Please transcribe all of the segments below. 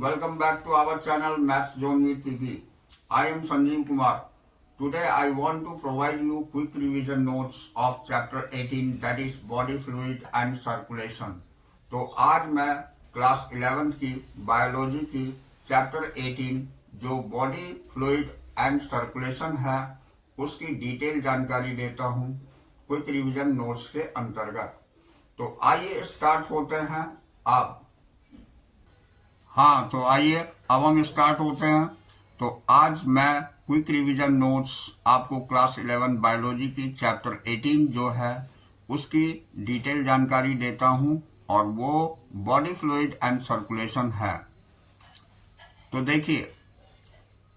Welcome back to our channel Maths Zone with PP. I am Sanjeev Kumar. Today I want to provide you quick revision notes of chapter 18 that is body fluid and circulation. तो आज मैं class 11th की biology की chapter 18 जो body fluid and circulation है उसकी detail जानकारी देता हूँ क्विक रिवीजन नोट्स के अंतर्गत। तो आइए स्टार्ट होते हैं अब। हाँ, तो आइए अब हम स्टार्ट होते हैं। तो आज मैं क्विक रिवीजन नोट्स आपको क्लास 11 बायोलॉजी की चैप्टर 18 जो है उसकी डिटेल जानकारी देता हूँ और वो बॉडी फ्लूइड एंड सर्कुलेशन है। तो देखिए,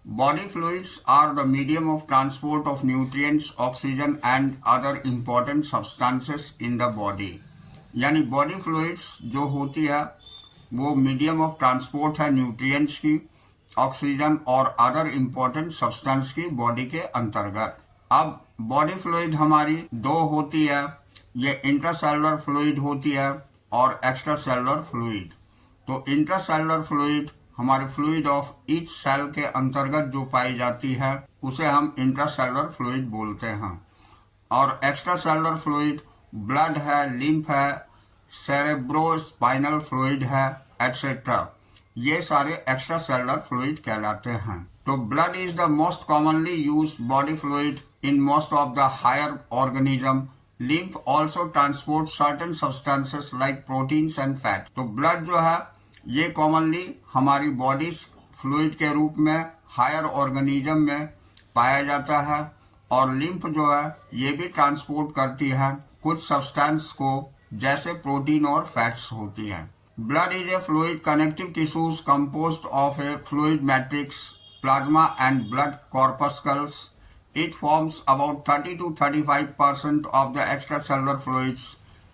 body fluids are the medium of transport of nutrients, oxygen and other important substances in the body. यानी बॉडी फ्लूइड्स जो होती है वो मीडियम ऑफ ट्रांसपोर्ट है न्यूट्रिएंट्स की, ऑक्सीजन और अदर इम्पोर्टेंट सब्सटेंस की बॉडी के अंतर्गत। अब बॉडी फ्लूइड हमारी दो होती है, ये इंट्रासेलुलर फ्लूइड होती है और एक्स्ट्रासेलुलर फ्लूइड। तो इंट्रासेलुलर फ्लूइड हमारे फ्लूइड ऑफ ईच सेल के अंतर्गत जो पाई जाती है उसे हम इंट्रासेलुलर फ्लूइड बोलते हैं। और एक्स्ट्रासेलुलर फ्लूइड ब्लड है, लिम्फ है, सेरेब्रोस्पाइनल फ्लूइड है, एक्सेट्रा। ये सारे एक्स्ट्रा सेलुलर फ्लूइड कहलाते हैं। तो blood is the most commonly used body fluid in most of the higher organism. Lymph also transport certain substances like proteins and fat. तो blood जो है ये कॉमनली हमारी बॉडी फ्लूइड के रूप में हायर ऑर्गेनिज्म में पाया जाता है और लिम्फ जो है ये भी ट्रांसपोर्ट करती है कुछ सब्सटेंस को जैसे प्रोटीन और फैट्स होती है। Blood is a fluid connective tissues composed of a fluid matrix, plasma and blood corpuscles. It forms about 30 to 35% of the extracellular fluids.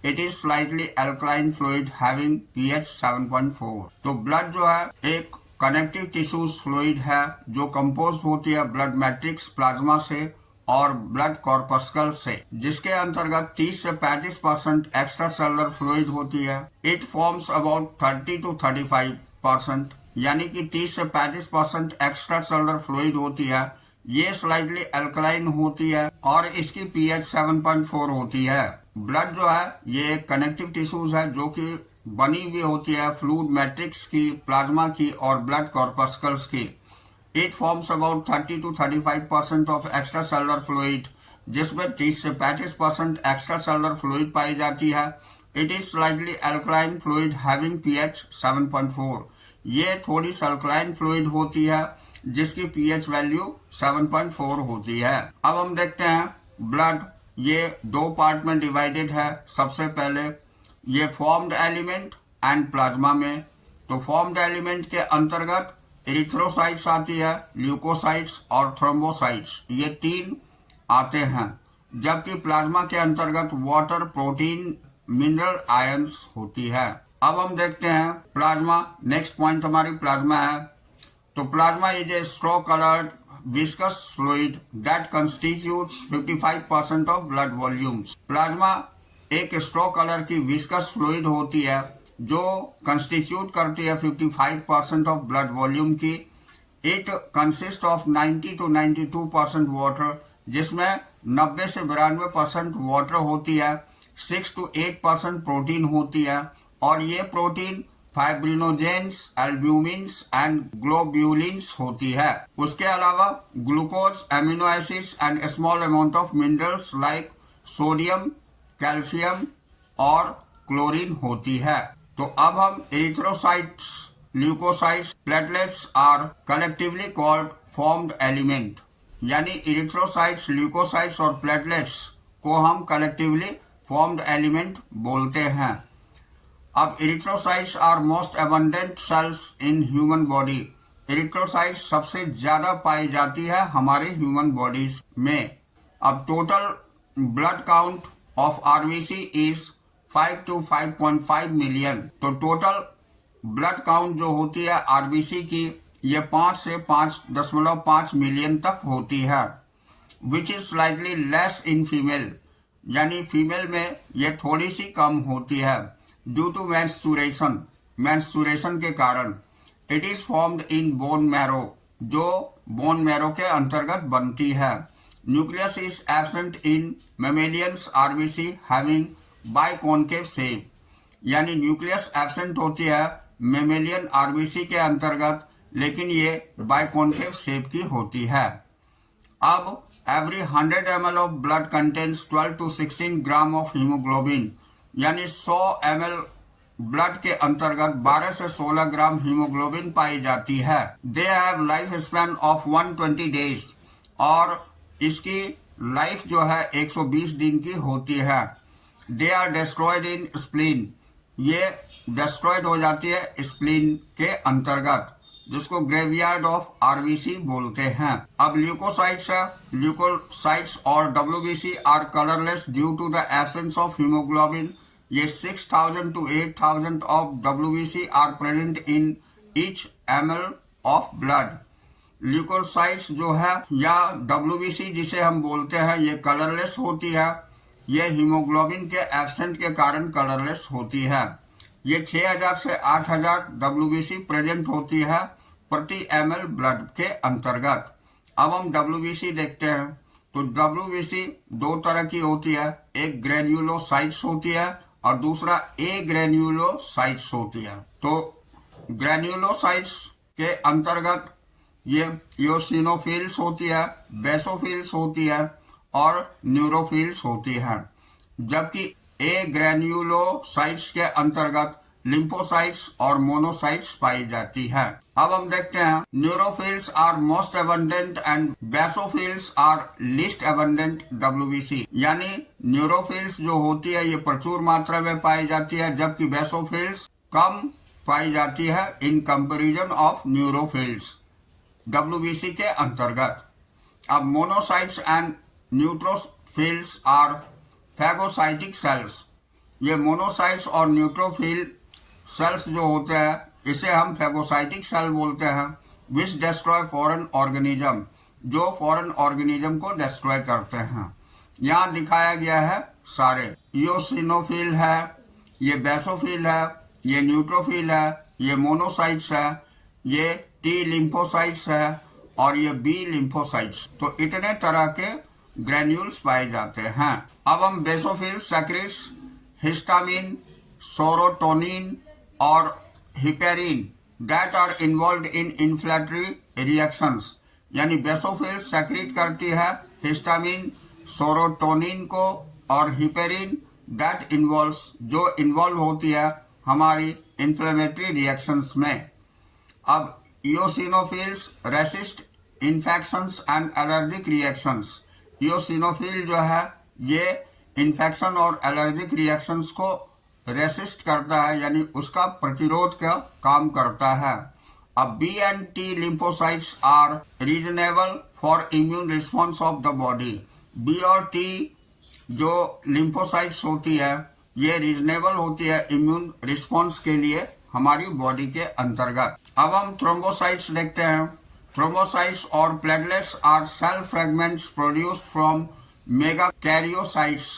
It is slightly alkaline fluid having pH 7.4. तो blood जो है एक connective tissues fluid है जो compose होती है blood matrix, plasma से और ब्लड कॉर्पस्कल से, जिसके अंतर्गत 30 से 35% एक्स्ट्रा सेलुलर फ्लूइड होती है। इट फॉर्म्स अबाउट 30 to 35%, यानी कि 30 से 35% एक्स्ट्रा सेलुलर फ्लूइड होती है। ये स्लाइटली अल्कलाइन होती है और इसकी पीएच 7.4 होती है। ब्लड जो है ये कनेक्टिव टिश्यूज है जो कि बनी हुई होती है फ्लूइड मैट्रिक्स की, प्लाज्मा की और ब्लड कॉर्पस्कल्स की। It forms about 30 to 35% of extracellular fluid, जिसमें 30 से 35% extracellular fluid पाई जाती है। It is slightly alkaline fluid having pH 7.4. ये थोड़ी alkaline fluid होती है जिसकी pH वैल्यू 7.4 होती है। अब हम देखते हैं ब्लड ये दो पार्ट में डिवाइडेड है। सबसे पहले ये फॉर्म्ड एलिमेंट एंड प्लाज्मा में। तो फॉर्म्ड एलिमेंट के अंतर्गत एरिथ्रोसाइट्स आती है, ल्यूकोसाइट्स और थ्रोम्बोसाइट्स, ये तीन आते हैं। जबकि प्लाज्मा के अंतर्गत वाटर, प्रोटीन, मिनरल आयंस होती है। अब हम देखते हैं प्लाज्मा। नेक्स्ट पॉइंट हमारी प्लाज्मा है। तो plasma is a straw coloured viscous fluid that constitutes 55% of blood volumes. Plasma एक स्ट्रॉ कलर की विस्कस फ्लूइड होती है जो कंस्टिट्यूट करती है 55% ऑफ ब्लड वॉल्यूम की। It consist of 90 to 92% water, जिसमें 90 से 92% वाटर होती है। 6 to 8% प्रोटीन होती है और ये protein fibrinogens, albumins and globulins होती है। उसके अलावा glucose, amino acids and small amount of minerals like sodium, calcium और क्लोरीन होती है। तो अब हम erythrocytes, leukocytes, platelets are collectively called formed element. यानी एरिथ्रोसाइट्स, ल्यूकोसाइट्स और प्लेटलेट्स को हम कलेक्टिवली फॉर्म्ड एलिमेंट बोलते हैं। अब erythrocytes are most abundant cells in human body. Erythrocytes सबसे ज्यादा पाई जाती है हमारे ह्यूमन बॉडीज में। अब total blood count of RBC is 5 to 5.5 million. तो टोटल ब्लड काउंट जो होती है आरबीसी की ये 5 से 5.5 मिलियन तक होती है, which is slightly less in female. यानी फीमेल में ये थोड़ी सी कम होती है ड्यू टू मेंस्ट्रुएशन के कारण। It is formed in bone marrow, जो बोन मैरो के अंतर्गत बनती है। Nucleus is absent in mammalians RBC having biconcave shape, यानी न्यूक्लियस एब्सेंट होती है मेमेलियन आरबीसी के अंतर्गत, लेकिन ये बाइकॉन्केव शेप की होती है। अब every 100 ml of blood contains 12 to 16 gram of haemoglobin, यानी 100 ml ब्लड के अंतर्गत 12 से 16 ग्राम हीमोग्लोबिन पाई जाती है। They have life span of 120 days, और इसकी लाइफ जो है 120 दिन की होती है। They are destroyed in spleen, ये डिस्ट्रॉयड हो जाती है स्प्लीन के अंतर्गत, जिसको ग्रेवयार्ड ऑफ आरबीसी बोलते हैं। अब ल्यूकोसाइट्स है, ल्यूकोसाइट्स और WBC are colourless due to the absence of haemoglobin. ये 6000 to 8000 of WBC are present in each ml of blood. Leukocytes जो है या डब्ल्यूबीसी जिसे हम बोलते हैं, ये कलरलेस होती है। ये हीमोग्लोबिन के एब्सेंट के कारण कलरलेस होती है। ये 6000 से 8000 डब्ल्यूबीसी प्रेजेंट होती है प्रति ml ब्लड के अंतर्गत। अब हम डब्ल्यूबीसी देखते हैं, तो डब्ल्यूबीसी दो तरह की होती है, एक ग्रेन्युलोसाइट्स होती है और दूसरा ए ग्रेन्युलोसाइट्स होती है। तो ग्रेन्युलोसाइट्स के अंतर्गत ये इयोसिनोफिल्स होती है, बेसोफिल्स होती है और न्यूरोफिल्स होती है, जबकि ए ग्रेन्युलोसाइट्स के अंतर्गत लिम्फोसाइट्स और मोनोसाइट्स पाई जाती है। अब हम देखते हैं, neutrophils are most abundant and basophils are least abundant WBC, यानी न्यूरोफिल्स जो होती है ये प्रचुर मात्रा में पाई जाती है, जबकि बेसोफिल्स कम पाई जाती है in comparison of neutrophils WBC के अंतर्गत। अब monocytes and neutrophils are phagocytic cells, ये मोनोसाइट्स और न्यूट्रोफिल सेल्स जो होते हैं इसे हम फैगोसाइटिक सेल बोलते हैं, विच डिस्ट्रॉय फॉरेन ऑर्गेनिज्म, जो फॉरेन ऑर्गेनिज्म को डिस्ट्रॉय करते हैं। यहाँ दिखाया गया है सारे, इयोसिनोफिल है, ये बेसोफिल है, ये न्यूट्रोफिल है, ये मोनोसाइट्स है, ये टी लिम्फोसाइट्स है और ये बी लिम्फोसाइट्स। तो इतने तरह के ग्रेन्यूल्स पाए जाते हैं। अब हम बेसोफिल सेक्रेट्स हिस्टामिन, सेरोटोनिन और heparin that are involved in inflammatory reactions, यानी बेसोफिल सेक्रेट करती है हिस्टामिन, सेरोटोनिन को और हिपेरिन दैट इन्वॉल्व्स, जो इन्वॉल्व होती है हमारी इन्फ्लेमेटरी रिएक्शंस में। अब eosinophils resist infections and allergic reactions, eosinophil जो है ये इन्फेक्शन और एलर्जिक रिएक्शंस को रेसिस्ट करता है, यानी उसका प्रतिरोध का काम करता है। अब B and T lymphocytes are reasonable for immune response of the body. B और टी जो लिम्फोसाइट्स होती है ये रीजनेबल होती है इम्यून रिस्पॉन्स के लिए हमारी बॉडी के अंतर्गत। अब हम थ्रोम्बोसाइट्स देखते हैं। थ्रोम्बोसाइट्स और platelets are cell fragments produced from megakaryocytes.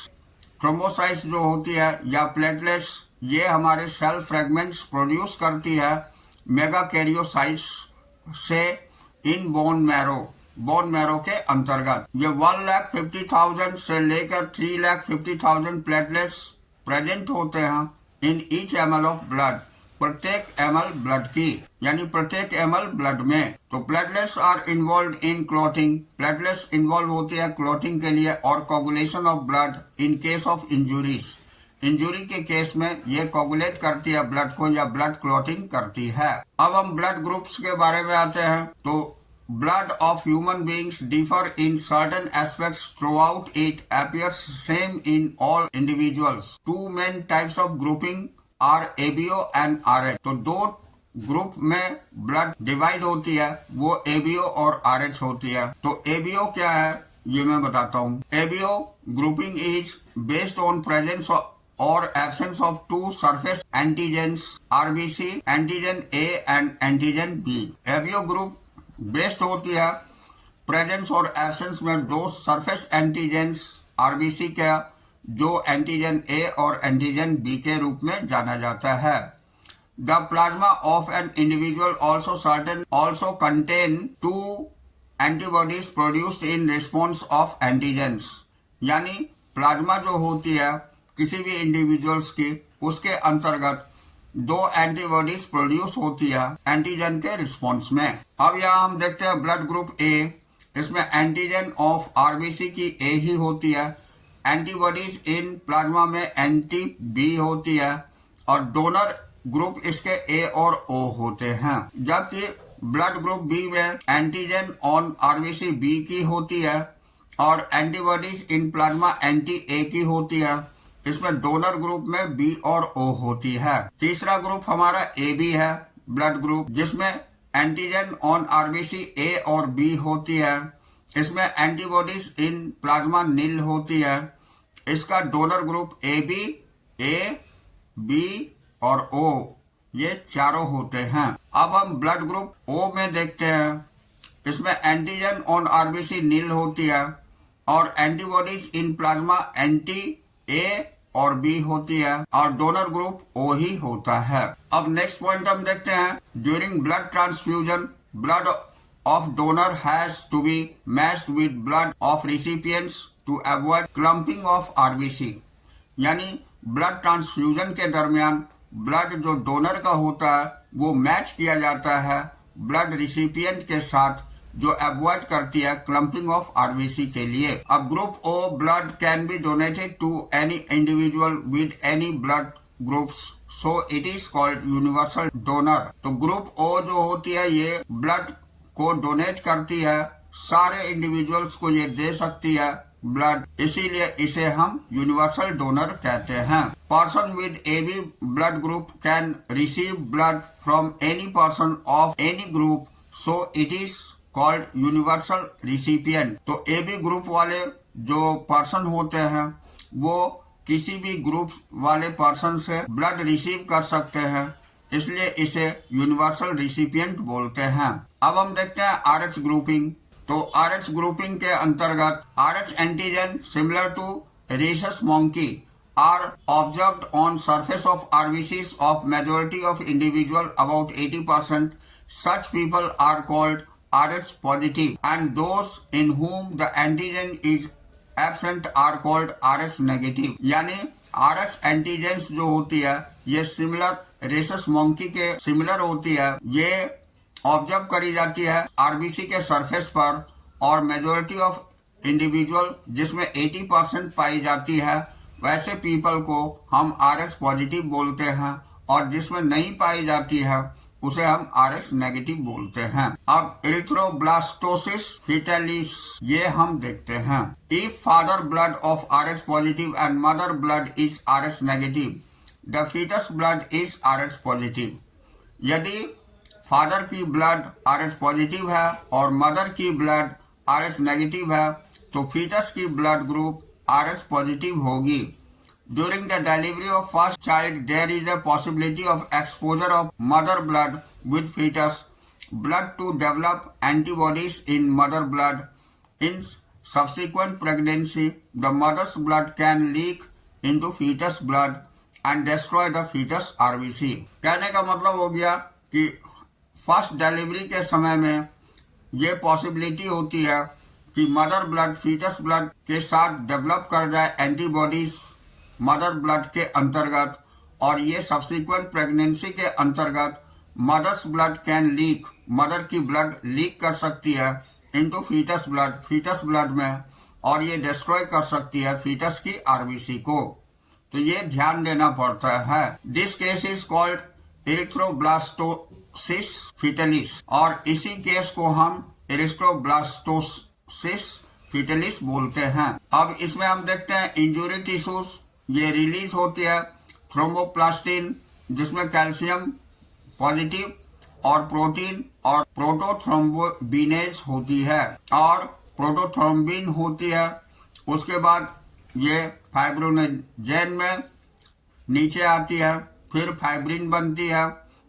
Thrombocytes जो होती है या प्लेटलेट्स, ये हमारे सेल फ्रेगमेंट्स प्रोड्यूस करती है मेगा कैरियोसाइट्स से इन बोन मैरो, बोन मैरो के अंतर्गत। ये 1,50,000 से लेकर 3,50,000 प्लेटलेट्स प्रेजेंट होते हैं in each ml of blood, प्रत्येक ml ब्लड की, यानी प्रत्येक ml ब्लड में। तो platelets are involve in clotting, platelets involve होती है क्लॉटिंग के लिए और coagulation of blood in case of injuries. Injury के केस में ये कोगुलेट करती है ब्लड को या ब्लड क्लॉटिंग करती है। अब हम ब्लड ग्रुप्स के बारे में आते हैं। तो blood of human beings differ in certain aspects throughout. It appears same in all individuals. Two main types of grouping are ABO and RH. तो दो ग्रुप में ब्लड डिवाइड होती है, वो ABO और RH होती है। तो ABO क्या है ये मैं बताता हूँ। ABO grouping is based on presence or absence of two surface antigens RBC, antigen A and antigen B. ABO group based होती है प्रेजेंस और एब्सेंस में दो सरफेस एंटीजेंस आरबीसी का, जो एंटीजन ए और एंटीजन बी के रूप में जाना जाता है। The plasma of an individual also contain two antibodies produced in response of antigens. यानी प्लाज्मा जो होती है किसी भी इंडिविजुअल्स की, उसके अंतर्गत दो एंटीबॉडीज प्रोड्यूस होती है एंटीजन के रिस्पॉन्स में। अब यहाँ हम देखते हैं ब्लड ग्रुप ए, इसमें एंटीजन ऑफ आरबीसी की ए ही होती है, एंटीबॉडीज इन प्लाज्मा में एंटी बी होती है और डोनर ग्रुप इसके ए और ओ होते हैं। जबकि ब्लड ग्रुप बी में एंटीजन ऑन आरबीसी बी की होती है और antibodies in plasma anti A की होती है। इसमें डोनर ग्रुप में बी और ओ होती है। तीसरा ग्रुप हमारा ए बी है, ब्लड ग्रुप, जिसमें एंटीजन ऑन आरबीसी ए और बी होती है। इसमें एंटीबॉडीज इन प्लाज्मा नील होती है। इसका डोनर ग्रुप ए बी और ओ, ये चारों होते हैं। अब हम ब्लड ग्रुप ओ में देखते हैं। इसमें एंटीजन ऑन आरबीसी नील होती है और antibodies in plasma anti A और बी होती है और डोनर ग्रुप ओ ही होता है। अब नेक्स्ट पॉइंट हम देखते हैं, during blood transfusion blood of donor has to be matched with blood of recipients to avoid clumping of RBC. यानी ब्लड ट्रांसफ्यूजन के दरमियान ब्लड जो डोनर का होता है वो मैच किया जाता है ब्लड रिसिपिएंट के साथ, जो अवॉइड करती है क्लम्पिंग ऑफ आरबीसी के लिए। अब group O blood can be donated to any individual with any blood groups, so it is called universal donor. तो ग्रुप ओ जो होती है ये ब्लड को डोनेट करती है, सारे इंडिविजुअल्स को ये दे सकती है ब्लड, इसीलिए इसे हम यूनिवर्सल डोनर कहते हैं। Person with AB blood group can receive blood from any person of any group, so it is called universal recipient. तो एबी ग्रुप वाले जो पर्सन होते हैं वो किसी भी ग्रुप वाले पर्सन से ब्लड रिसीव कर सकते हैं, इसलिए इसे यूनिवर्सल रिसिपिएंट बोलते हैं। अब हम देखते हैं आरएच ग्रुपिंग। तो आरएच ग्रुपिंग के अंतर्गत Rh antigen similar to rhesus monkey are observed on surface of RBCs of majority of individual, about 80%. Such people are called Rh positive, and those in whom the antigen is absent are called Rh negative. यानी Rh antigens जो होती है ये similar rhesus monkey के similar होती है, ये observe करी जाती है आरबीसी के सरफेस पर, और मेजोरिटी ऑफ इंडिविजुअल जिसमें 80% पाई जाती है वैसे पीपल को हम आरएच पॉजिटिव बोलते हैं, और जिसमें नहीं पाई जाती है उसे हम आरएच नेगेटिव बोलते हैं। अब एरिथ्रोब्लास्टोसिस फीटलिस ये हम देखते हैं। If father blood of Rh positive and mother blood is Rh negative, the foetus blood is Rh positive. यदि फादर की ब्लड आरएच पॉजिटिव है और मदर की ब्लड आरएच नेगेटिव है तो फीटस की ब्लड ग्रुप आरएच पॉजिटिव होगी। During the delivery of first child there is a possibility of exposure of mother blood with foetus blood to develop antibodies in mother blood. In subsequent pregnancy the mother's blood can leak into foetus blood and destroy the foetus RBC. कहने का मतलब हो गया कि first delivery के समय में ये पॉसिबिलिटी होती है कि मदर ब्लड फीटस ब्लड के साथ डेवलप कर जाए एंटीबॉडीज मदर ब्लड के अंतर्गत, और ये सब्सिक्वेंट प्रेगनेंसी के अंतर्गत mother's blood can leak, mother की ब्लड लीक कर सकती है इनटू फीटस ब्लड में, और ये डिस्ट्रॉय कर सकती है फीटस की आरबीसी को। तो ये ध्यान देना पड़ता है। This case is called erythroblastosis fetalis, और इसी केस को हम एरिथ्रोब्लास्टोसिस फीटलिस बोलते हैं। अब इसमें हम देखते हैं इंजुरी टिश्यूज, ये रिलीज होती है थ्रोम्बोप्लास्टिन जिसमें कैल्शियम पॉजिटिव और प्रोटीन और प्रोटोथ्रोम्बोबिनेज होती है और प्रोटोथ्रोम्बिन होती है। उसके बाद ये फाइब्रोनेजेन में नीचे आती है, फिर फाइब्रिन बनती है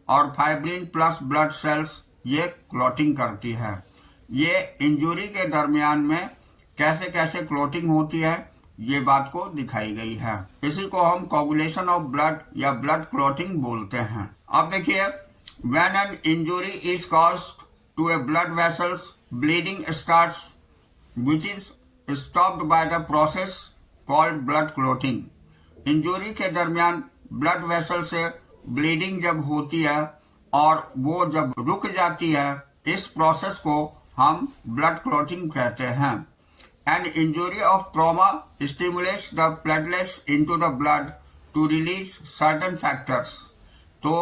और फाइब्रिन प्लस ब्लड सेल्स ये क्लॉटिंग करती है। ये इंजुरी के दरमियान में कैसे कैसे क्लॉटिंग होती है ये बात को दिखाई गई है। इसी को हम कोगुलेशन ऑफ ब्लड या ब्लड क्लॉटिंग बोलते हैं। अब देखिए, when an injury is caused to a blood vessels, bleeding starts which is stopped by the process called blood clotting। Injury के दरमियान ब्लड वेसल से ब्लीडिंग जब होती है और वो जब रुक जाती है, इस प्रोसेस को हम ब्लड क्लॉटिंग कहते हैं। An injury of trauma stimulates the platelets into the blood to release certain factors. तो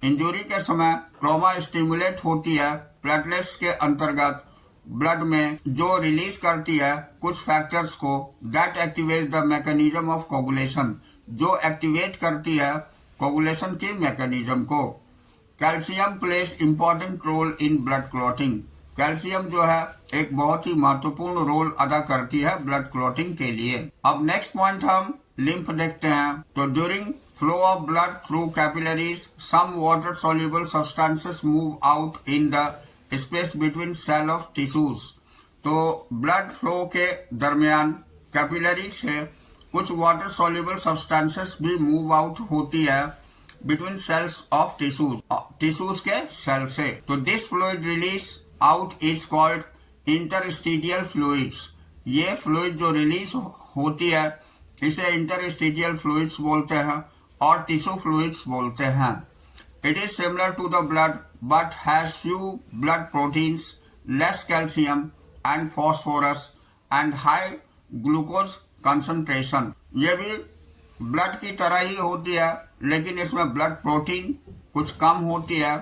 इंजुरी के समय ट्रॉमा स्टिमुलेट होती है प्लेटलेट्स के अंतर्गत ब्लड में, जो रिलीज करती है कुछ फैक्टर्स को, that activate the mechanism of coagulation, जो एक्टिवेट करती है कोगुलेशन के मैकेनिज्म को। Calcium plays important role in blood clotting. Calcium जो है एक बहुत ही महत्वपूर्ण रोल अदा करती है ब्लड क्लॉटिंग के लिए। अब नेक्स्ट पॉइंट हम लिम्फ देखते हैं। तो during flow of blood through capillaries, some water soluble substances move out in the space between cell of tissues. तो ब्लड फ्लो के दरमियान कैपिलरी से कुछ वाटर सॉल्युबल सब्सटेंसेस भी मूव आउट होती है बिटवीन सेल्स ऑफ टिश्यूज के cell से। तो this fluid release out is called interstitial fluids. ये फ्लूइड जो रिलीज होती है इसे इंटरस्टिशियल फ्लूइड्स बोलते हैं और टिश्यू फ्लूइड्स बोलते हैं। It is similar to the blood but has few blood proteins, less calcium and phosphorus and high glucose concentration। ये भी ब्लड की तरह ही होती है, लेकिन इसमें ब्लड प्रोटीन कुछ कम होती है,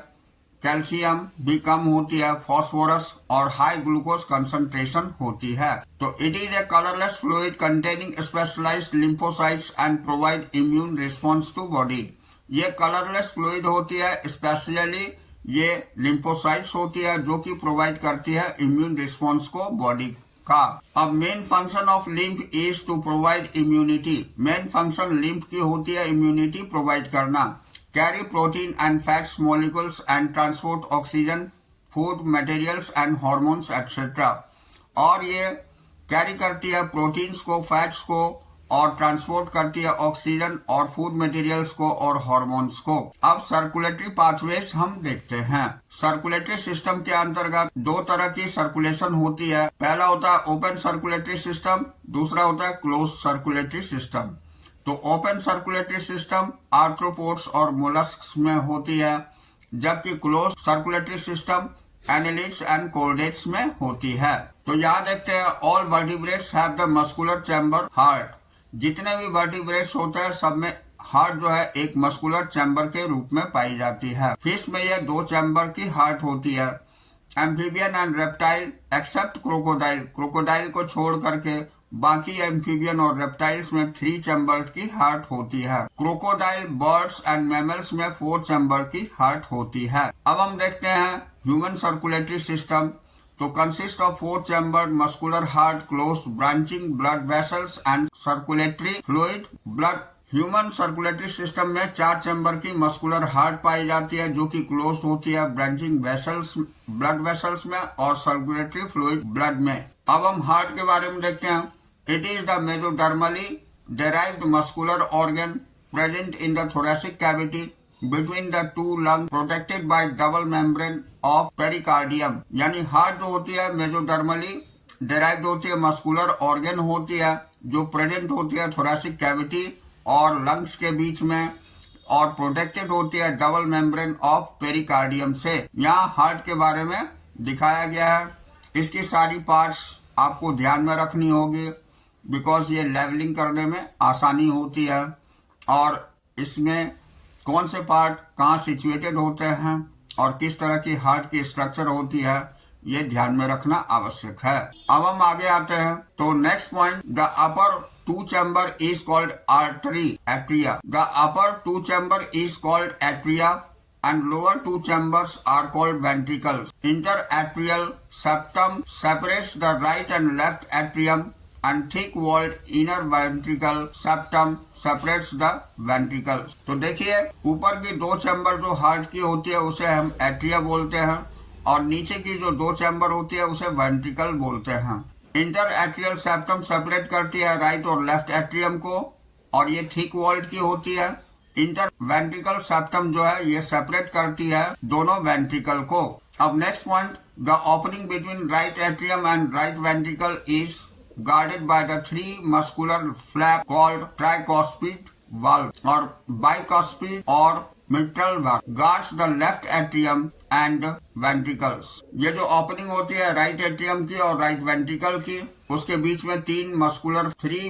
कैल्शियम भी कम होती है, फॉस्फोरस और हाई ग्लूकोज कंसंट्रेशन होती है। तो it is a colourless fluid containing specialised lymphocytes and provide immune response to body. ये कलरलेस फ्लूइड होती है, स्पेशली ये लिम्फोसाइट्स होती है जो कि प्रोवाइड करती है इम्यून रिस्पॉन्स को बॉडी का। अब main function of lymph is to provide immunity. Main function lymph की होती है इम्यूनिटी प्रोवाइड करना, carry protein and fats molecules and transport oxygen, food materials and hormones etcetera. और ये कैरी करती है प्रोटीन्स को, फैट्स को और ट्रांसपोर्ट करती है ऑक्सीजन और फूड मटेरियल्स को और हार्मोन्स को। अब सर्कुलेटरी पाथवेज हम देखते हैं। सर्कुलेटरी सिस्टम के अंतर्गत दो तरह की सर्कुलेशन होती है। पहला होता है ओपन सर्कुलेटरी सिस्टम, दूसरा होता है क्लोज सर्कुलेटरी सिस्टम। तो ओपन सर्कुलेटरी सिस्टम आर्थ्रोपोड्स और मोलस्क्स में होती है, जबकि close circulatory system annelids and chordates में होती है। तो यहाँ देखते हैं, all vertebrates have the muscular chamber heart. जितने भी वर्टिब्रेट्स होते हैं सब में हार्ट जो है एक मस्कुलर चैम्बर के रूप में पाई जाती है। फिश में यह 2 चैम्बर की हार्ट होती है। Amphibian and reptile except crocodile, crocodile को छोड़ करके बाकी एम्फीबियन और रेप्टाइल्स में 3 चैम्बर की हार्ट होती है। क्रोकोडाइल, बर्ड्स एंड मैमल्स में 4 चैम्बर की हार्ट होती है। अब हम देखते हैं ह्यूमन सर्कुलेटरी सिस्टम। तो consist of 4 chambered muscular heart, closed branching blood vessels and circulatory fluid blood। Human circulatory system में 4 चैम्बर की मस्कुलर हार्ट पाई जाती है जो कि क्लोज होती है ब्रांचिंग वेसल्स, ब्लड वेसल्स में और सर्कुलेटरी फ्लूइड ब्लड में। अब हम हार्ट के बारे में देखते हैं। It is the मेसोडर्मली derived muscular organ present in the thoracic cavity between the 2 lungs, protected by double membrane of pericardium। यानी हार्ट जो होती है मेसोडर्मली डेराइव्ड होती है, मस्कुलर ऑर्गन होती है जो प्रेजेंट होती है थोरेसिक कैविटी और लंग्स के बीच में और प्रोटेक्टेड होती है डबल मेम्ब्रेन ऑफ पेरिकार्डियम से। यहाँ हार्ट के बारे में दिखाया गया है। इसकी सारी पार्ट्स आपको ध्यान में रखनी होगी बिकॉज ये लेवलिंग करने में आसानी होती है और इसमें कौन से पार्ट कहाँ सिचुएटेड होते हैं और किस तरह की हार्ट की स्ट्रक्चर होती है, ये ध्यान में रखना आवश्यक है। अब हम आगे आते हैं। तो next point, the upper 2 chamber is called artery atria. The upper 2 chamber is called atria and lower 2 chambers are called ventricles। Interatrial septum separates the right and left atrium and thick-walled inner ventricle septum separates the ventricles। तो देखिए ऊपर की 2 chamber जो heart की होती है उसे हम एट्रिया बोलते हैं और नीचे की जो 2 चैम्बर होती है उसे वेंट्रिकल बोलते हैं। इंटर एट्रियल सेप्टम सेपरेट करती है राइट और लेफ्ट एट्रियम को, और ये थिक वॉल्ड की होती है। इंटर वेंट्रिकल सेप्टम जो है ये सेपरेट करती है दोनों वेंट्रिकल को। अब next point, the opening between right atrium and right ventricle is guarded by the three muscular flap called tricuspid valve or bicuspid or mitral valve guards the left atrium and ventricles। ये जो opening होती है right atrium की और right ventricle की, उसके बीच में three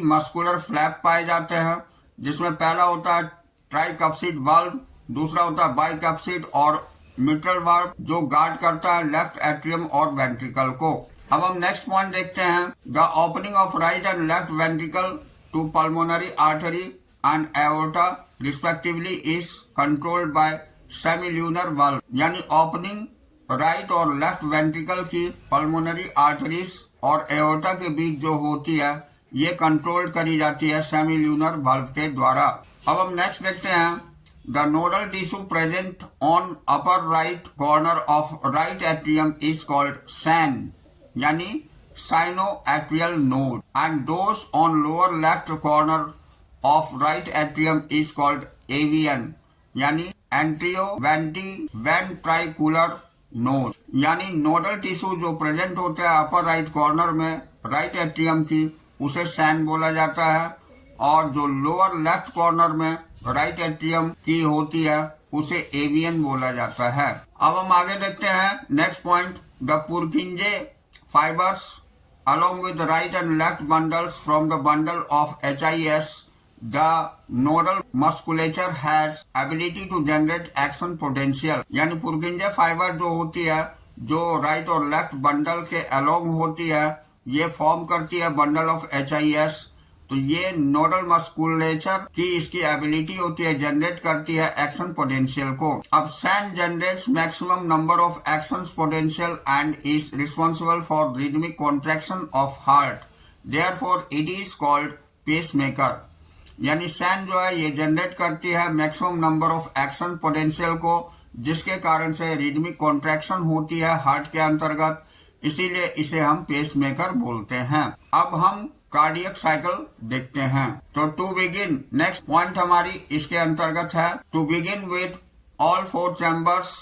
muscular flap पाए जाते हैं, जिसमें पहला होता है ट्राइकप्सिड वाल्व, दूसरा होता है बाइकप्सिड और मिट्रल वाल्व जो गार्ड करता है लेफ्ट एट्रियम और वेंट्रिकल को। अब हम नेक्स्ट पॉइंट देखते हैं, the opening of right and left ventricle to pulmonary artery and aorta respectively is controlled by semilunar valve. यानी ओपनिंग राइट और लेफ्ट वेंट्रिकल की पल्मोनरी आर्टरीज और एओर्टा के बीच जो होती है ये कंट्रोल करी जाती है सेमिल्यूनर वाल्व के द्वारा। अब हम नेक्स्ट देखते हैं, the nodal tissue present on upper right corner of right atrium is called SAN यानी sinoatrial node, and those on lower left corner of right atrium is called AVN यानी atrioventricular node. यानी nodal tissue जो present होता है upper right corner में right atrium की, उसे SAN बोला जाता है, और जो लोअर लेफ्ट कॉर्नर में राइट एट्रियम की होती है उसे एवियन बोला जाता है। अब हम आगे देखते हैं next point, the पुरकिंजे fibers along with the right and left bundles from the bundle of HIS, the nodal musculature has ability to generate action potential। यानी पुरकिंजे फाइबर जो होती है जो राइट और लेफ्ट बंडल के अलोंग होती है, ये फॉर्म करती है बंडल ऑफ HIS। तो ये नोडल मस्कुलेचर की इसकी एबिलिटी होती है, जनरेट करती है एक्शन पोटेंशियल को। अब SAN generates maximum number of action potential and is responsible for rhythmic contraction of heart, therefore it is called pacemaker. यानी सैन जो है ये जनरेट करती है maximum number of action potential को, जिसके कारण से रिदमिक कॉन्ट्रैक्शन होती है हार्ट के अंतर्गत, इसीलिए इसे हम पेसमेकर बोलते हैं। अब हम कार्डियक साइकिल देखते हैं। तो टू बिगिन नेक्स्ट पॉइंट हमारी इसके अंतर्गत है, to begin with all four chambers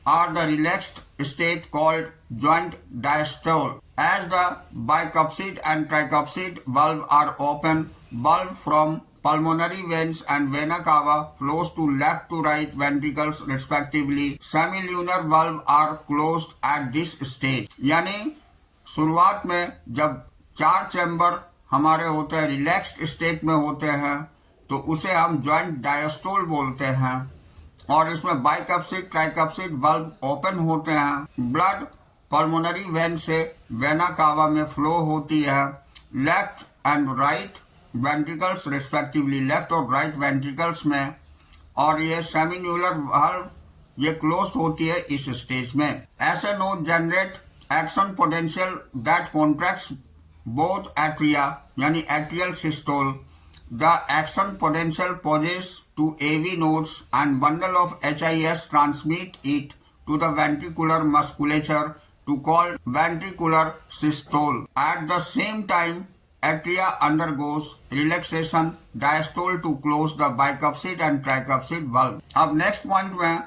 are the relaxed state called joint diastole, as the bicuspid and tricuspid valve are open, valve from pulmonary veins and vena cava flows to left to right ventricles respectively, semilunar valve are closed at this stage। यानी शुरुआत में जब चार chamber हमारे होते हैं relaxed state में होते हैं तो उसे हम जॉइंट डायस्टोल बोलते हैं, और इसमें बाइकप्सिड ट्राइकप्सिड वाल्व ओपन होते हैं, ब्लड पल्मोनरी वेन से वेना कावा में फ्लो होती है, left and right ventricles respectively, left और राइट वेंट्रिकल्स में, और ये सेमिन्यूलर वाल्व ये क्लोज होती है इस स्टेज में। ऐसे node generate action potential that contracts both atria yani atrial systole, the action potential poses to AV nodes and bundle of HIS transmit it to the ventricular musculature to call ventricular systole। At the same time atria undergoes relaxation diastole to close the bicuspid and tricuspid valve। अब next point में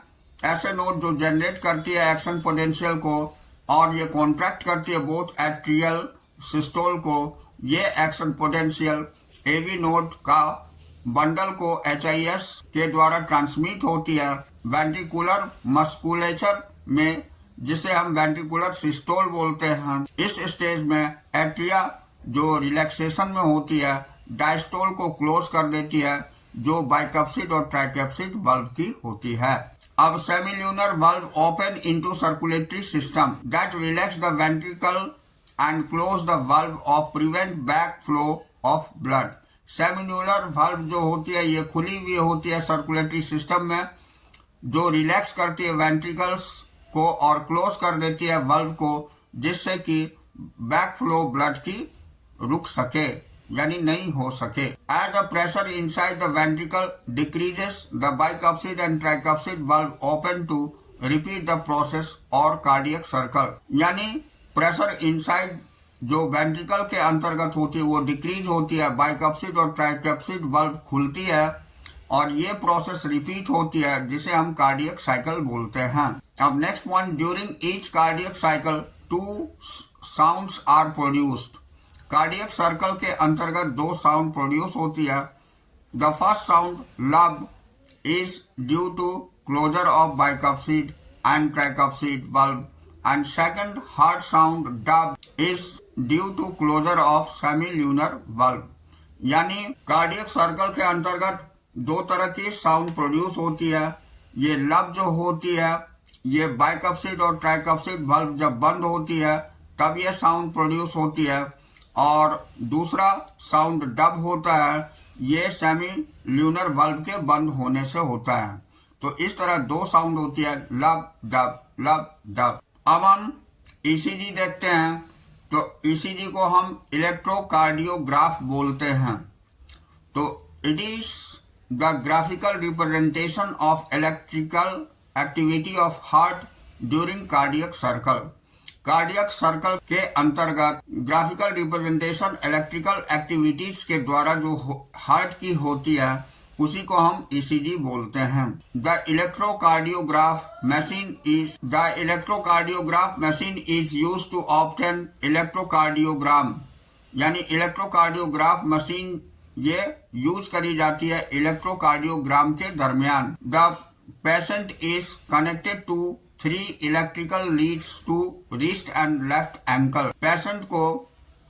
ऐसे node जो generate करती है action potential को और ये contract करती है बोथ एट्रियल सिस्टोल को, ये एक्शन पोटेंशियल एवी नोड का बंडल को HIS के द्वारा ट्रांसमिट होती है वेंट्रिकुलर मस्कुलेचर में, जिसे हम वेंट्रिकुलर सिस्टोल बोलते हैं। इस स्टेज में एट्रिया जो रिलैक्सेशन में होती है डायस्टोल को क्लोज कर देती है, जो बाइकप्सिड और ट्राइकप्सिड वाल्व की होती है। अब semilunar valve open into circulatory system that relax the ventricle and close the valve of prevent back flow of blood। Semilunar valve जो होती है ये खुली हुई होती है सर्कुलेटरी सिस्टम में, जो रिलैक्स करती है वेंट्रिकल्स को और क्लोज कर देती है वाल्व को, जिससे कि बैक फ्लो ब्लड की रुक सके यानी नहीं हो सके। As the pressure inside the ventricle decreases the bicuspid and tricuspid valve open to repeat the process और कार्डियक सर्कल। यानी प्रेशर इनसाइड जो वेंट्रिकल के अंतर्गत होती है वो डिक्रीज होती है, बाइकप्सिड और ट्राइकप्सिड वाल्व खुलती है और ये प्रोसेस रिपीट होती है जिसे हम कार्डियक साइकिल बोलते हैं। अब next point, during each cardiac cycle 2 sounds are produced. Cardiac circle के अंतर्गत 2 साउंड प्रोड्यूस होती है। The first sound lub is due to closure of bicuspid and tricuspid valve, and second hard sound dub is due to closure of semilunar valve। यानी cardiac circle के अंतर्गत 2 तरह की sound produce होती है। ये लब जो होती है ये बाइकप्सिड और ट्राइकप्सिड वाल्व जब बंद होती है तब ये साउंड प्रोड्यूस होती है, और दूसरा साउंड डब होता है, ये सेमी ल्यूनर वाल्व के बंद होने से होता है। तो इस तरह 2 साउंड होती है, लब डब लब डब। अब हम ईसीजी देखते हैं। तो ईसीजी को हम इलेक्ट्रोकार्डियोग्राफ बोलते हैं। तो it is the graphical representation of electrical activity of heart during cardiac circle. Cardiac circle के अंतर्गत ग्राफिकल रिप्रेजेंटेशन इलेक्ट्रिकल एक्टिविटीज के द्वारा जो हार्ट की होती है उसी को हम ईसीजी बोलते हैं। The electrocardiograph machine is used to obtain electrocardiogram. यानी इलेक्ट्रोकार्डियोग्राफ मशीन ये यूज करी जाती है इलेक्ट्रोकार्डियोग्राम के दरमियान। The patient is connected to 3 electrical leads to wrist and left ankle. Patient को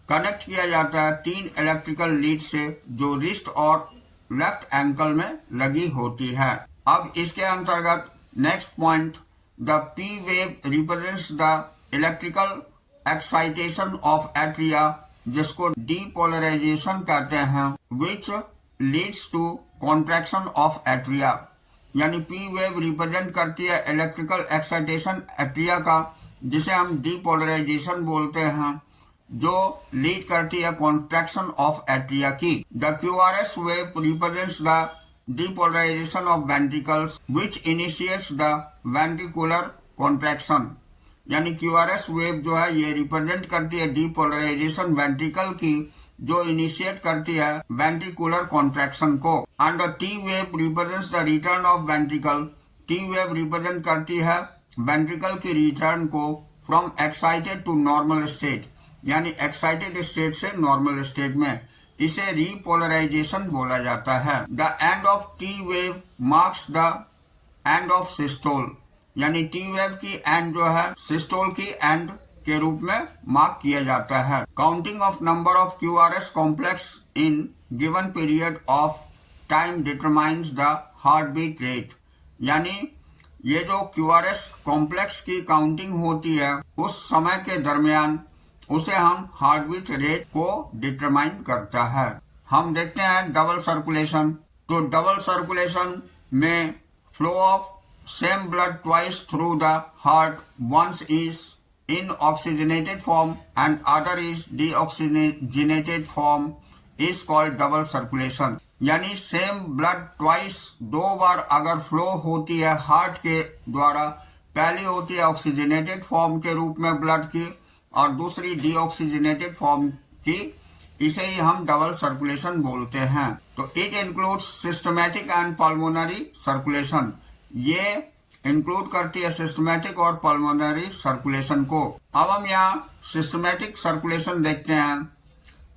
कनेक्ट किया जाता है 3 इलेक्ट्रिकल लीड से जो रिस्ट और लेफ्ट एंकल में लगी होती है। अब इसके अंतर्गत next point, the P wave represents the electrical excitation of atria, जिसको डीपोलराइजेशन कहते हैं, which leads to contraction of atria. यानी पी वेव रिप्रेजेंट करती है इलेक्ट्रिकल एक्साइटेशन एट्रिया का, जिसे हम डीपोलराइजेशन बोलते हैं, जो लीड करती है कॉन्ट्रैक्शन ऑफ एट्रिया की। The QRS wave represents the depolarisation of ventricles which initiates the ventricular contraction. यानी क्यूआरएस वेव जो है ये रिप्रेजेंट करती है डीपोलराइजेशन वेंट्रिकल की, जो इनिशिएट करती है वेंट्रिकुलर कॉन्ट्रैक्शन को। And the T wave represents the return of ventricle. T wave represent करती है वेंट्रिकल की रिटर्न को from excited to normal state, यानी एक्साइटेड स्टेट से नॉर्मल स्टेट में। इसे रीपोलराइजेशन बोला जाता है। The end of T wave marks the end of systole. यानी टी वेव की एंड जो है सिस्टोल की एंड के रूप में मार्क किया जाता है। Counting of number of QRS complex in given period of time determines the heart beat rate. यानी ये जो क्यूआरएस कॉम्प्लेक्स की काउंटिंग होती है उस समय के दरमियान उसे हम हार्ट बीट रेट को डिटरमाइन करता है। हम देखते हैं डबल सर्कुलेशन। तो डबल सर्कुलेशन में flow of same blood twice through the heart, once is in oxygenated form and other is deoxygenated form is called double circulation। यानी सेम ब्लड ट्वाइस 2 बार अगर फ्लो होती है हार्ट के द्वारा, पहली होती है ऑक्सीजनेटेड फॉर्म के रूप में ब्लड की और दूसरी डीऑक्सीजनेटेड फॉर्म की, इसे ही हम डबल सर्कुलेशन बोलते हैं। तो it includes systematic and pulmonary circulation. ये इंक्लूड करती है सिस्टमैटिक और पल्मोनरी सर्कुलेशन को। अब हम यहाँ सिस्टमैटिक सर्कुलेशन देखते हैं।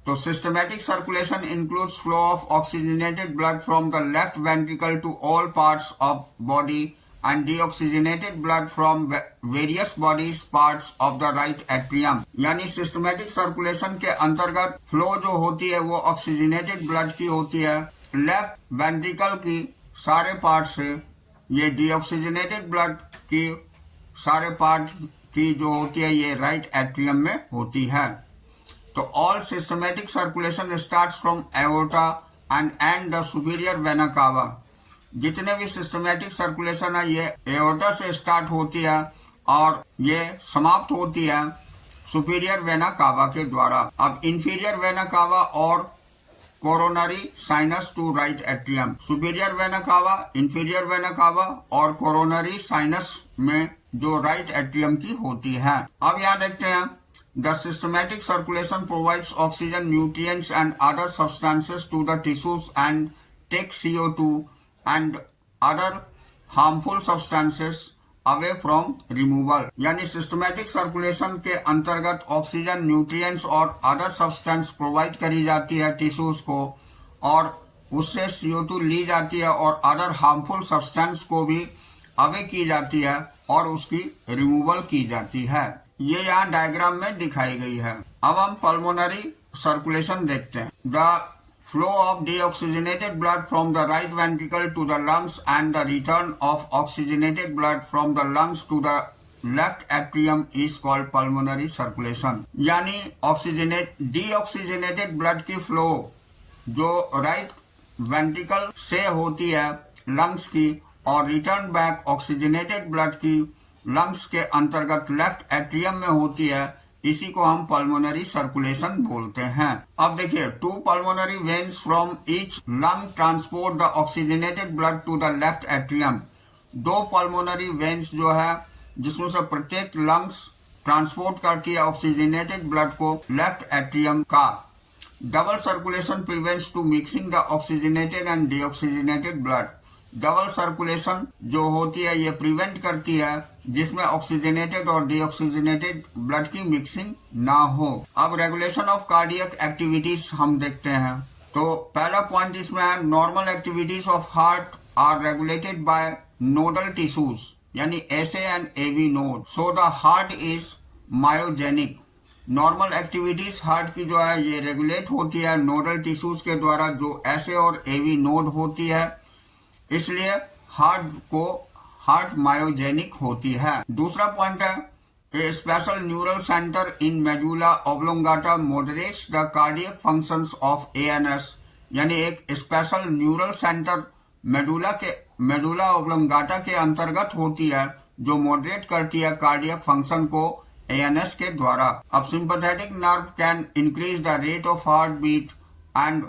तो systematic circulation includes flow of oxygenated blood from the left ventricle to all parts of body and deoxygenated blood from various bodies parts of the right atrium. यानी systematic circulation के अंतर्गत flow जो होती है वो ऑक्सीजनेटेड ब्लड की होती है लेफ्ट वेंट्रिकल की सारे पार्ट से, ये डीऑक्सीजनेटेड ब्लड की सारे पार्ट की जो होती है ये राइट एट्रियम में होती है। तो all systematic circulation starts from aorta and the superior vena कावा। जितने भी सिस्टमैटिक सर्कुलेशन है ये एओर्टा से स्टार्ट होती है और ये समाप्त होती है सुपीरियर वेना कावा के द्वारा। अब इंफीरियर वेना कावा और coronary sinus to right atrium. Superior vena cava, inferior vena cava और कोरोनरी साइनस में जो राइट एट्रियम की होती है। अब यहाँ देखते हैं The systematic circulation provides oxygen, nutrients and other substances to the tissues and takes CO2 and other harmful substances away from removal। यानी सिस्टमैटिक सर्कुलेशन के अंतर्गत ऑक्सीजन, न्यूट्रिएंट्स और अदर सब्सटेंस प्रोवाइड करी जाती है टिश्यूज को, और उससे CO2 ली जाती है और अदर हार्मफुल सब्सटेंस को भी अवे की जाती है और उसकी रिमूवल की जाती है। ये यहाँ डायग्राम में दिखाई गई है। अब हम पल्मोनरी सर्कुलेशन देखते हैं। The flow of deoxygenated blood from the right ventricle to the lungs and the return of oxygenated blood from the lungs to the left atrium is called pulmonary circulation. यानी deoxygenated blood की flow जो right ventricle से होती है lungs की, और return back oxygenated blood की lungs के अंतर्गत लेफ्ट एट्रियम में होती है, इसी को हम पल्मोनरी सर्कुलेशन बोलते हैं। अब देखिए, 2 pulmonary veins from each lung transport the oxygenated blood to the left atrium. 2 pulmonary veins जो है जिसमें से प्रत्येक लंग्स ट्रांसपोर्ट करती है ऑक्सीजनेटेड ब्लड को लेफ्ट एट्रियम का। Double circulation prevents to mixing the oxygenated and deoxygenated blood. Double circulation जो होती है ये प्रिवेंट करती है जिसमें ऑक्सीजनेटेड और डीऑक्सीजनेटेड ब्लड की मिक्सिंग ना हो। अब रेगुलेशन ऑफ कार्डियक एक्टिविटीज हम देखते हैं। तो पहला पॉइंट इसमें है, normal activities of heart are regulated by nodal tissues, यानी SA and AV node, so the heart is myogenic. Normal activities heart की जो है ये रेगुलेट होती है नोडल टिश्यूज के द्वारा जो SA और AV नोड होती है, इसलिए हार्ट मायोजेनिक होती है। दूसरा पॉइंट है, a special neural centre in medulla oblongata moderates the cardiac functions of ANS, यानी एक special neural centre medulla oblongata के अंतर्गत होती है जो मॉडरेट करती है कार्डियक फंक्शन को ANS के द्वारा। अब sympathetic nerve can increase the rate of heart beat and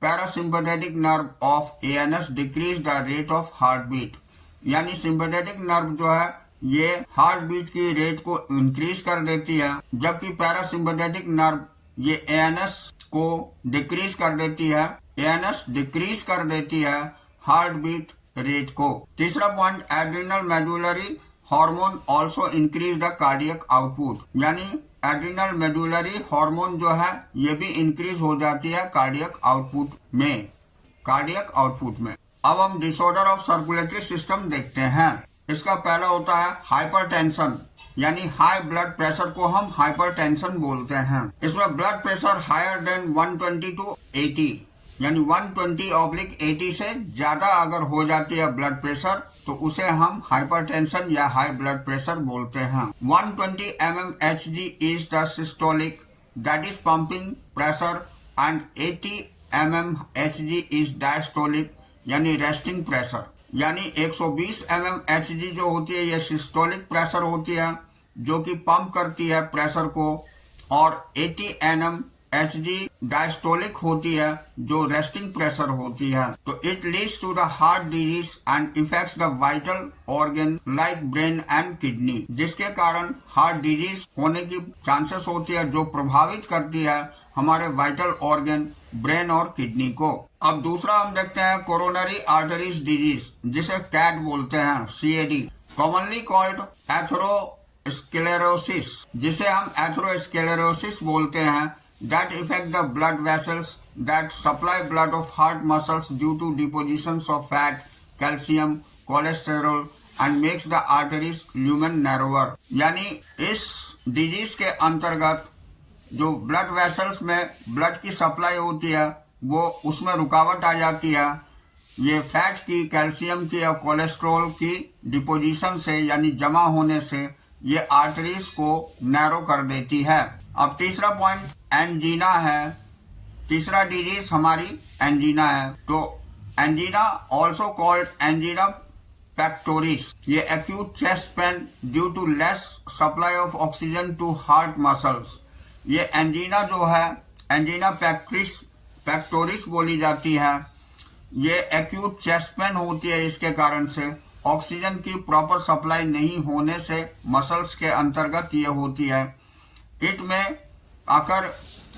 parasympathetic nerve of ANS decrease the rate of heart beat. यानी सिंपैथेटिक नर्व जो है ये हार्ट बीट की रेट को इंक्रीज कर देती है, जबकि पैरासिम्पैथेटिक नर्व ये ANS को डिक्रीज कर देती है। ANS डिक्रीज कर देती है हार्ट बीट रेट को। तीसरा point, adrenal medullary hormone also increase the cardiac output, यानी एड्रिनल मेडुलरी हार्मोन जो है ये भी इंक्रीज हो जाती है कार्डियक आउटपुट में। अब हम डिसऑर्डर ऑफ सर्कुलेटरी सिस्टम देखते हैं। इसका पहला होता है हाइपरटेंशन, यानी हाई ब्लड प्रेशर को हम हाइपरटेंशन बोलते हैं। इसमें blood pressure higher than 120 to 80, यानी 120/80 से ज्यादा अगर हो जाती है ब्लड प्रेशर तो उसे हम हाइपरटेंशन या हाई ब्लड प्रेशर बोलते हैं। 120 mmHg is the systolic that is pumping pressure and 80 mmHg is diastolic यानी रेस्टिंग प्रेशर। यानी 120 mmHg जो होती है ये सिस्टोलिक प्रेशर होती है जो कि पंप करती है प्रेशर को, और 80 mmHg डायस्टोलिक होती है जो रेस्टिंग प्रेशर होती है। तो it leads to the heart disease and effects the vital organ like brain and kidney, जिसके कारण हार्ट डिजीज होने की चांसेस होती है जो प्रभावित करती है हमारे वाइटल ऑर्गन ब्रेन और किडनी को। अब दूसरा हम देखते हैं कोरोनरी आर्टरीज डिजीज, जिसे कैट बोलते हैं, CAD, कॉमनली कॉल्ड एथेरोस्क्लेरोसिस, जिसे हम एथेरोस्क्लेरोसिस बोलते हैं, that affect the blood vessels that supply blood of heart muscles due to depositions of fat, calcium, cholesterol and makes the arteries lumen narrower। यानी इस disease के अंतर्गत जो ब्लड वेसल्स में ब्लड की सप्लाई होती है वो उसमें रुकावट आ जाती है। ये फैट की, कैल्शियम की और कोलेस्ट्रॉल की डिपोजिशन से यानी जमा होने से ये आर्टरीज को नैरो कर देती है। अब तीसरा पॉइंट एंजीना है। तीसरा डिजीज हमारी एंजीना है। तो angina also called angina pectoris, ये acute chest pain due to less supply of oxygen to heart muscles. ये एंजीना जो है एंजीना पेक्टोरिस बोली जाती है। ये एक्यूट चेस्ट पेन होती है, इसके कारण से ऑक्सीजन की प्रॉपर सप्लाई नहीं होने से मसल्स के अंतर्गत ये होती है। इट में अकर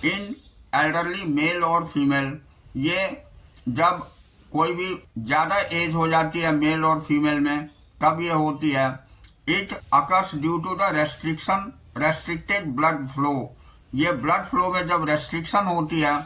इन एल्डरली मेल और फीमेल। ये जब कोई भी ज़्यादा एज हो जाती है मेल और फीमेल में तब ये होती है। It occurs due to the restricted blood flow. ये ब्लड फ्लो में जब रेस्ट्रिक्शन होती है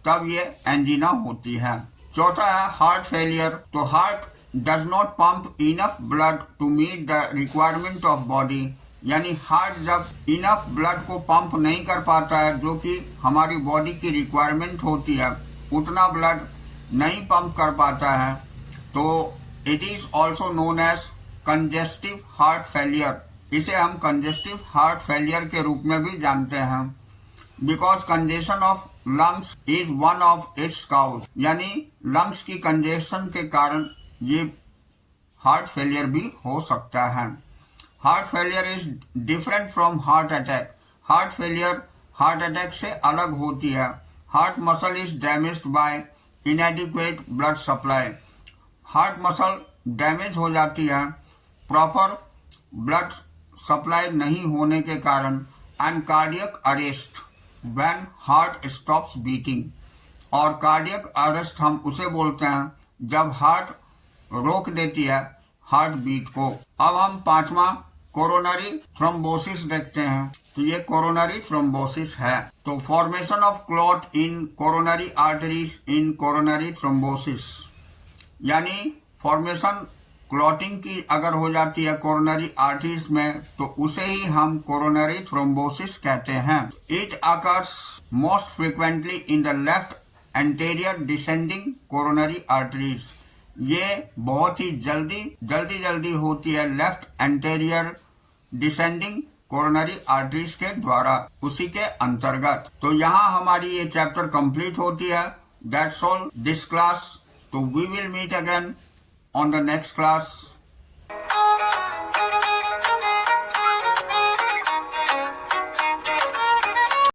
तब ये एंजीना होती है। चौथा है हार्ट फेलियर। तो heart does not pump enough blood to meet the requirement of body. यानी हार्ट जब इनफ ब्लड को पंप नहीं कर पाता है जो कि हमारी बॉडी की रिक्वायरमेंट होती है, उतना ब्लड नहीं पंप कर पाता है, तो it is also known as congestive heart failure. इसे हम कंजेस्टिव हार्ट फेलियर के रूप में भी जानते हैं। Because congestion of lungs is one of its cause. यानी लंग्स की कंजेशन के कारण ये हार्ट फेलियर भी हो सकता है। Heart failure is different from heart attack. Heart failure heart attack से अलग होती है। Heart muscle is damaged by inadequate blood supply. Heart muscle damage हो जाती है प्रॉपर ब्लड सप्लाई नहीं होने के कारण। And cardiac arrest when heart stops beating. और कार्डियक अरेस्ट हम उसे बोलते हैं जब हार्ट रोक देती है हार्ट बीट को। अब हम पांचवा कोरोनरी थ्रोम्बोसिस देखते हैं। तो ये कोरोनरी थ्रोम्बोसिस है। तो formation of clot in coronary arteries in coronary thrombosis. यानी फॉर्मेशन क्लॉटिंग की अगर हो जाती है कोरोनरी आर्टरीज में तो उसे ही हम कोरोनरी थ्रोम्बोसिस कहते हैं। It occurs most frequently in the left anterior descending coronary arteries. ये बहुत ही जल्दी होती है left anterior descending coronary arteries के द्वारा, उसी के अंतर्गत। तो यहाँ हमारी ये चैप्टर कंप्लीट होती है। That's all this class. तो we will meet again on the next class.